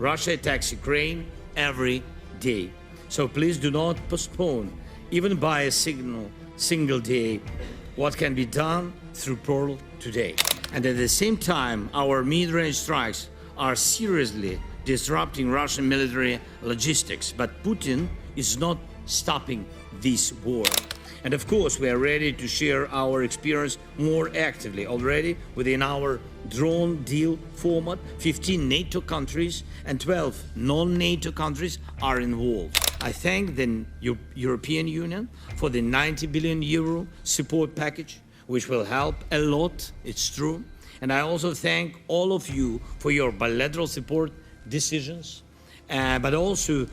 Russia attacks Ukraine every day. So please do not postpone, even by a single day, what can be done through Pearl today. And at the same time, our mid-range strikes are seriously disrupting Russian military logistics. But Putin is not stopping this war. And of course, we are ready to share our experience more actively. Already within our drone deal format, 15 NATO countries and 12 non-NATO countries are involved. I thank the European Union for the 90 billion euro support package, which will help a lot, it's true. And I also thank all of you for your bilateral support decisions, but also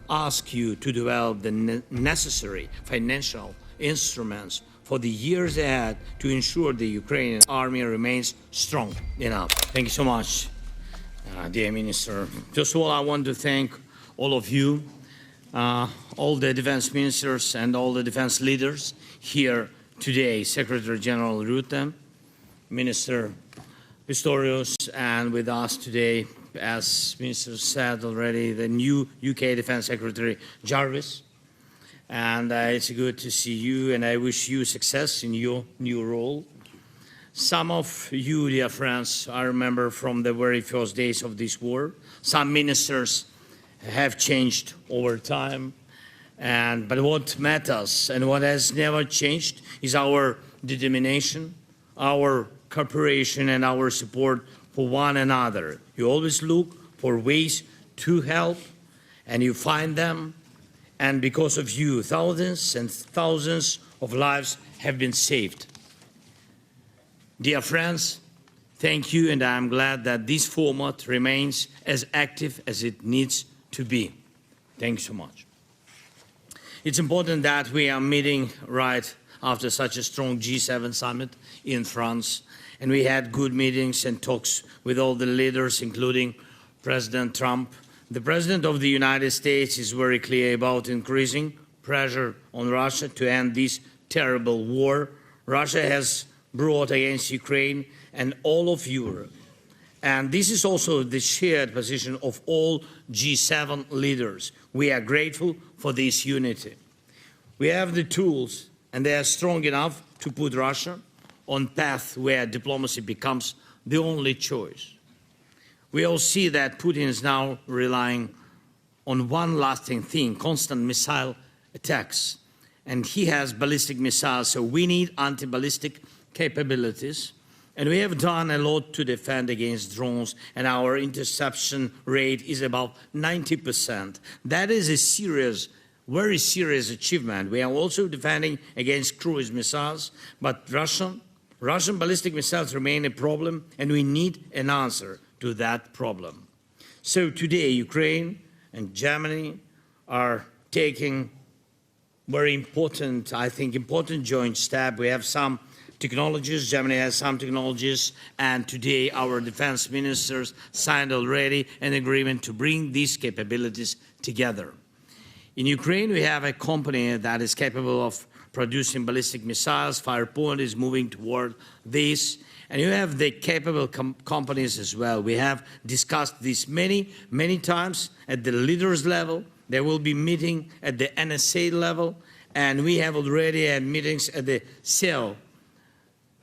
ask you to develop the necessary financial instruments for the years ahead to ensure the Ukrainian army remains strong enough. Thank you so much, dear Minister. First of all, I want to thank all of you, all the defense ministers and all the defense leaders here today, Secretary General Rutte, Minister Pistorius, and with us today, as Minister said already, the new UK Defense Secretary Jarvis. And it's good to see you, and I wish you success in your new role. Some of you, dear friends, I remember from the very first days of this war. Some ministers have changed over time, but what matters and what has never changed is our determination, our cooperation, and our support for one another. You always look for ways to help, and you find them, and because of you, thousands and thousands of lives have been saved. Dear friends, thank you, and I'm glad that this format remains as active as it needs to be. Thanks so much. It's important that we are meeting right after such a strong G7 summit in France, and we had good meetings and talks with all the leaders, including President Trump. The President of the United States is very clear about increasing pressure on Russia to end this terrible war Russia has brought against Ukraine and all of Europe. And this is also the shared position of all G7 leaders. We are grateful for this unity. We have the tools, and they are strong enough to put Russia on a path where diplomacy becomes the only choice. We all see that Putin is now relying on one lasting thing, constant missile attacks. And he has ballistic missiles, so we need anti-ballistic capabilities. And we have done a lot to defend against drones, and our interception rate is about 90%. That is a serious, very serious achievement. We are also defending against cruise missiles, but Russian ballistic missiles remain a problem, and we need an answer to that problem. So today, Ukraine and Germany are taking very important, I think, important joint step. We have some technologies, Germany has some technologies, and today our defense ministers signed already an agreement to bring these capabilities together. In Ukraine, we have a company that is capable of producing ballistic missiles. Firepoint is moving toward this. And you have the capable companies as well. We have discussed this many times at the leaders level. There will be meeting at the NSA level, and we have already had meetings at the cell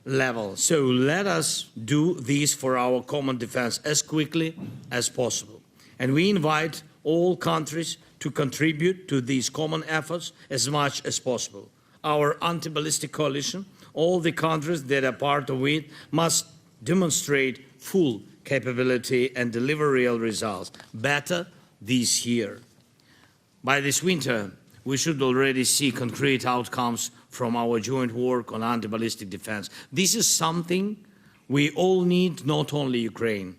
level. So let us do this for our common defense as quickly as possible. And we invite all countries to contribute to these common efforts as much as possible. Our anti-ballistic coalition, all the countries that are part of it, must demonstrate full capability and deliver real results, better this year. By this winter, we should already see concrete outcomes from our joint work on anti-ballistic defense. This is something we all need, not only Ukraine,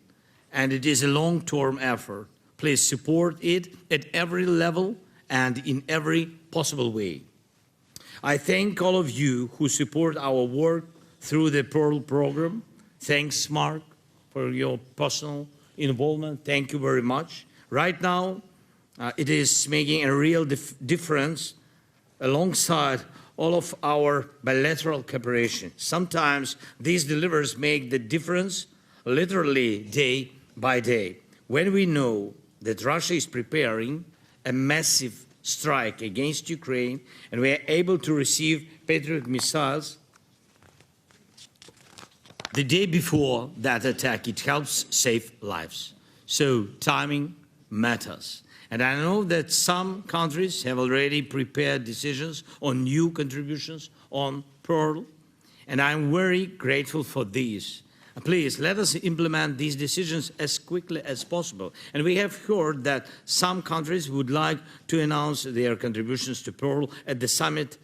and it is a long-term effort. Please support it at every level and in every possible way. I thank all of you who support our work through the Pearl program. Thanks, Mark, for your personal involvement. Thank you very much. Right now, it is making a real difference alongside all of our bilateral cooperation. Sometimes these delivers make the difference literally day by day. when we know that Russia is preparing a massive strike against Ukraine and we are able to receive Patriot missiles the day before that attack, it helps save lives. So timing matters. And I know that some countries have already prepared decisions on new contributions on Pearl, and I'm very grateful for these. Please, let us implement these decisions as quickly as possible. And we have heard that some countries would like to announce their contributions to Pearl at the summit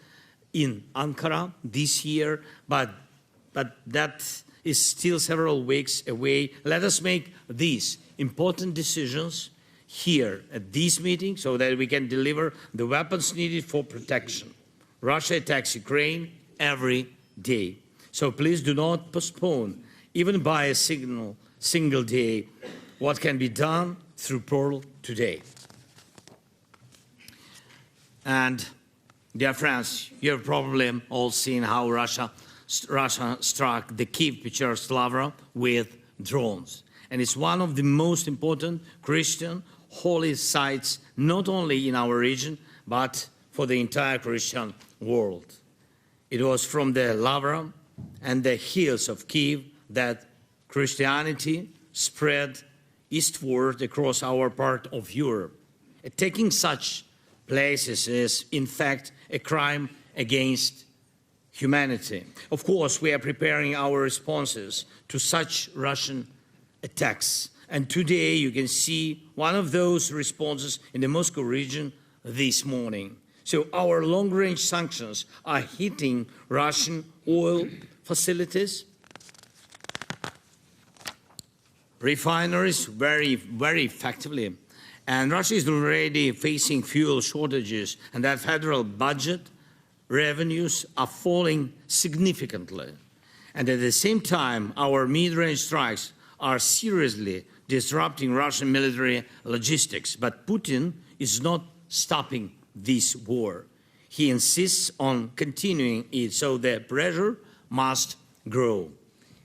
in Ankara this year, but that is still several weeks away. Let us make these important decisions here at this meeting so that we can deliver the weapons needed for protection. Russia attacks Ukraine every day. So please do not postpone, even by a single day, what can be done through Pearl today. And dear friends, you have probably all seen how Russia struck the Kyiv Pechersk-Lavra with drones. And it's one of the most important Christian holy sites, not only in our region, but for the entire Christian world. It was from the Lavra and the hills of Kyiv that Christianity spread eastward across our part of Europe. Attacking such places is, in fact, a crime against humanity. Of course, we are preparing our responses to such Russian attacks. And today you can see one of those responses in the Moscow region this morning. So our long-range sanctions are hitting Russian oil facilities, refineries very effectively. And Russia is already facing fuel shortages, and that federal budget revenues are falling significantly. And at the same time, our mid-range strikes are seriously disrupting Russian military logistics. But Putin is not stopping this war. He insists on continuing it, so the pressure must grow.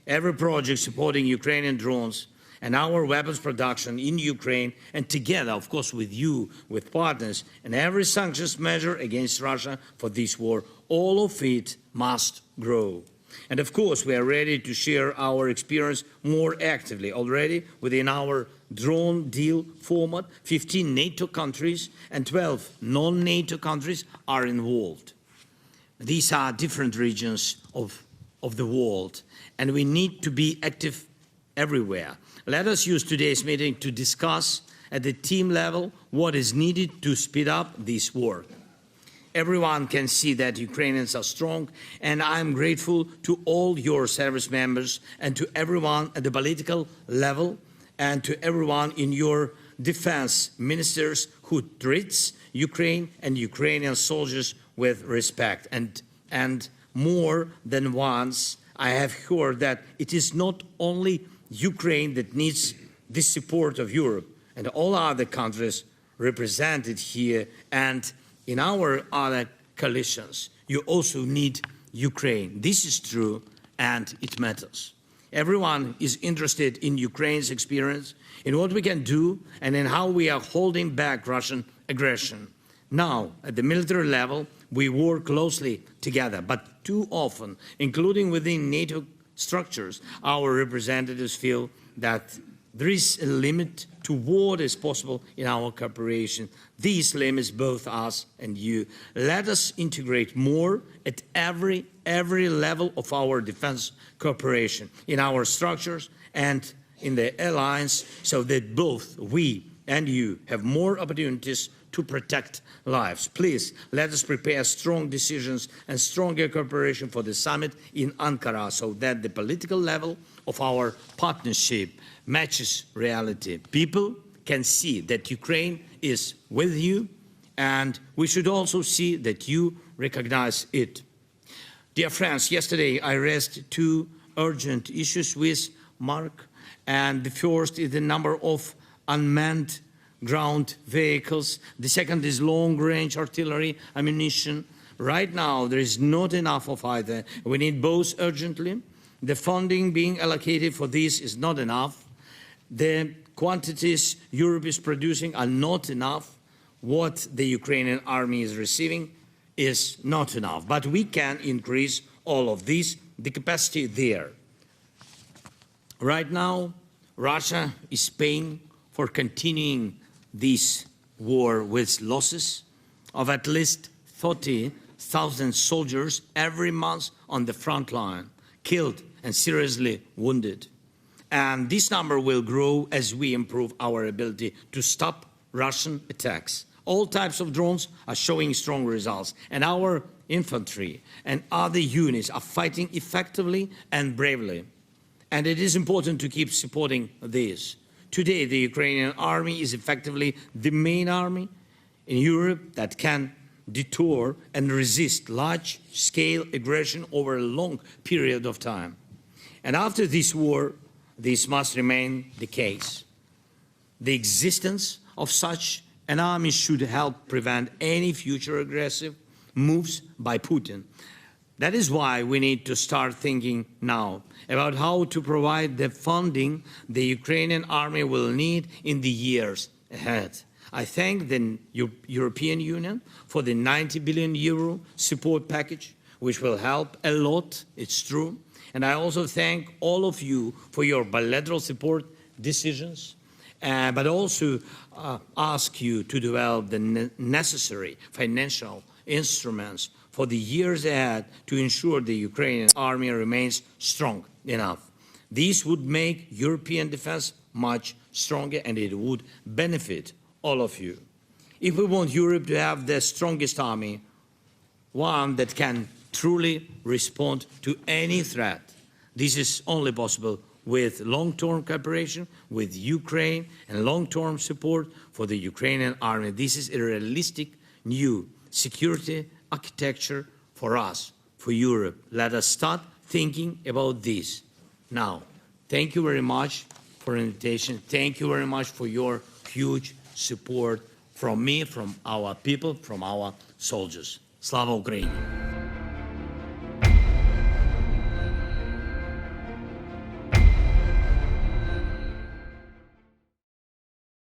Every project supporting Ukrainian drones and our weapons production in Ukraine, and together, of course, with you, with partners, and every sanctions measure against Russia for this war, all of it must grow. And of course, we are ready to share our experience more actively. Already, within our drone deal format, 15 NATO countries and 12 non-NATO countries are involved. These are different regions of the world, and we need to be active everywhere. Let us use today's meeting to discuss at the team level what is needed to speed up this work. Everyone can see that Ukrainians are strong, and I'm grateful to all your service members and to everyone at the political level and to everyone in your defense ministers who treats Ukraine and Ukrainian soldiers with respect. And more than once, I have heard that it is not only Ukraine that needs the support of Europe and all other countries represented here and in our other coalitions. You also need Ukraine. This is true and it matters. Everyone is interested in Ukraine's experience, in what we can do and in how we are holding back Russian aggression. Now, at the military level, we work closely together, but too often, including within NATO structures, our representatives feel that there is a limit to what is possible in our cooperation. These limits both us and you. Let us integrate more at every level of our defense cooperation, in our structures and in the alliance, so that both we and you have more opportunities to protect lives. Please, let us prepare strong decisions and stronger cooperation for the summit in Ankara so that the political level of our partnership matches reality. People can see that Ukraine is with you, and we should also see that you recognize it. Dear friends, yesterday I raised two urgent issues with Mark, and the first is the number of unmanned ground vehicles. The second is long-range artillery ammunition. Right now, there is not enough of either. We need both urgently. The funding being allocated for this is not enough. The quantities Europe is producing are not enough. What the Ukrainian army is receiving is not enough. But we can increase all of this, the capacity there. Right now, Russia is paying for continuing this war with losses of at least 30,000 soldiers every month on the front line, killed and seriously wounded. And this number will grow as we improve our ability to stop Russian attacks. All types of drones are showing strong results, and our infantry and other units are fighting effectively and bravely. And it is important to keep supporting this. Today, the Ukrainian army is effectively the main army in Europe that can deter and resist large-scale aggression over a long period of time. And after this war, this must remain the case. The existence of such an army should help prevent any future aggressive moves by Putin. That is why we need to start thinking now about how to provide the funding the Ukrainian army will need in the years ahead. I thank the European Union for the 90 billion euro support package, which will help a lot, it's true. And I also thank all of you for your bilateral support decisions, but also ask you to develop the necessary financial instruments for the years ahead to ensure the Ukrainian army remains strong enough. This would make European defense much stronger, and it would benefit all of you. If we want Europe to have the strongest army, one that can truly respond to any threat, this is only possible with long-term cooperation with Ukraine and long-term support for the Ukrainian army. This is a realistic new security architecture for us, for Europe. Let us start thinking about this now. Thank you very much for the invitation. Thank you very much for your huge support from me, from our people, from our soldiers. Slava Ukraini!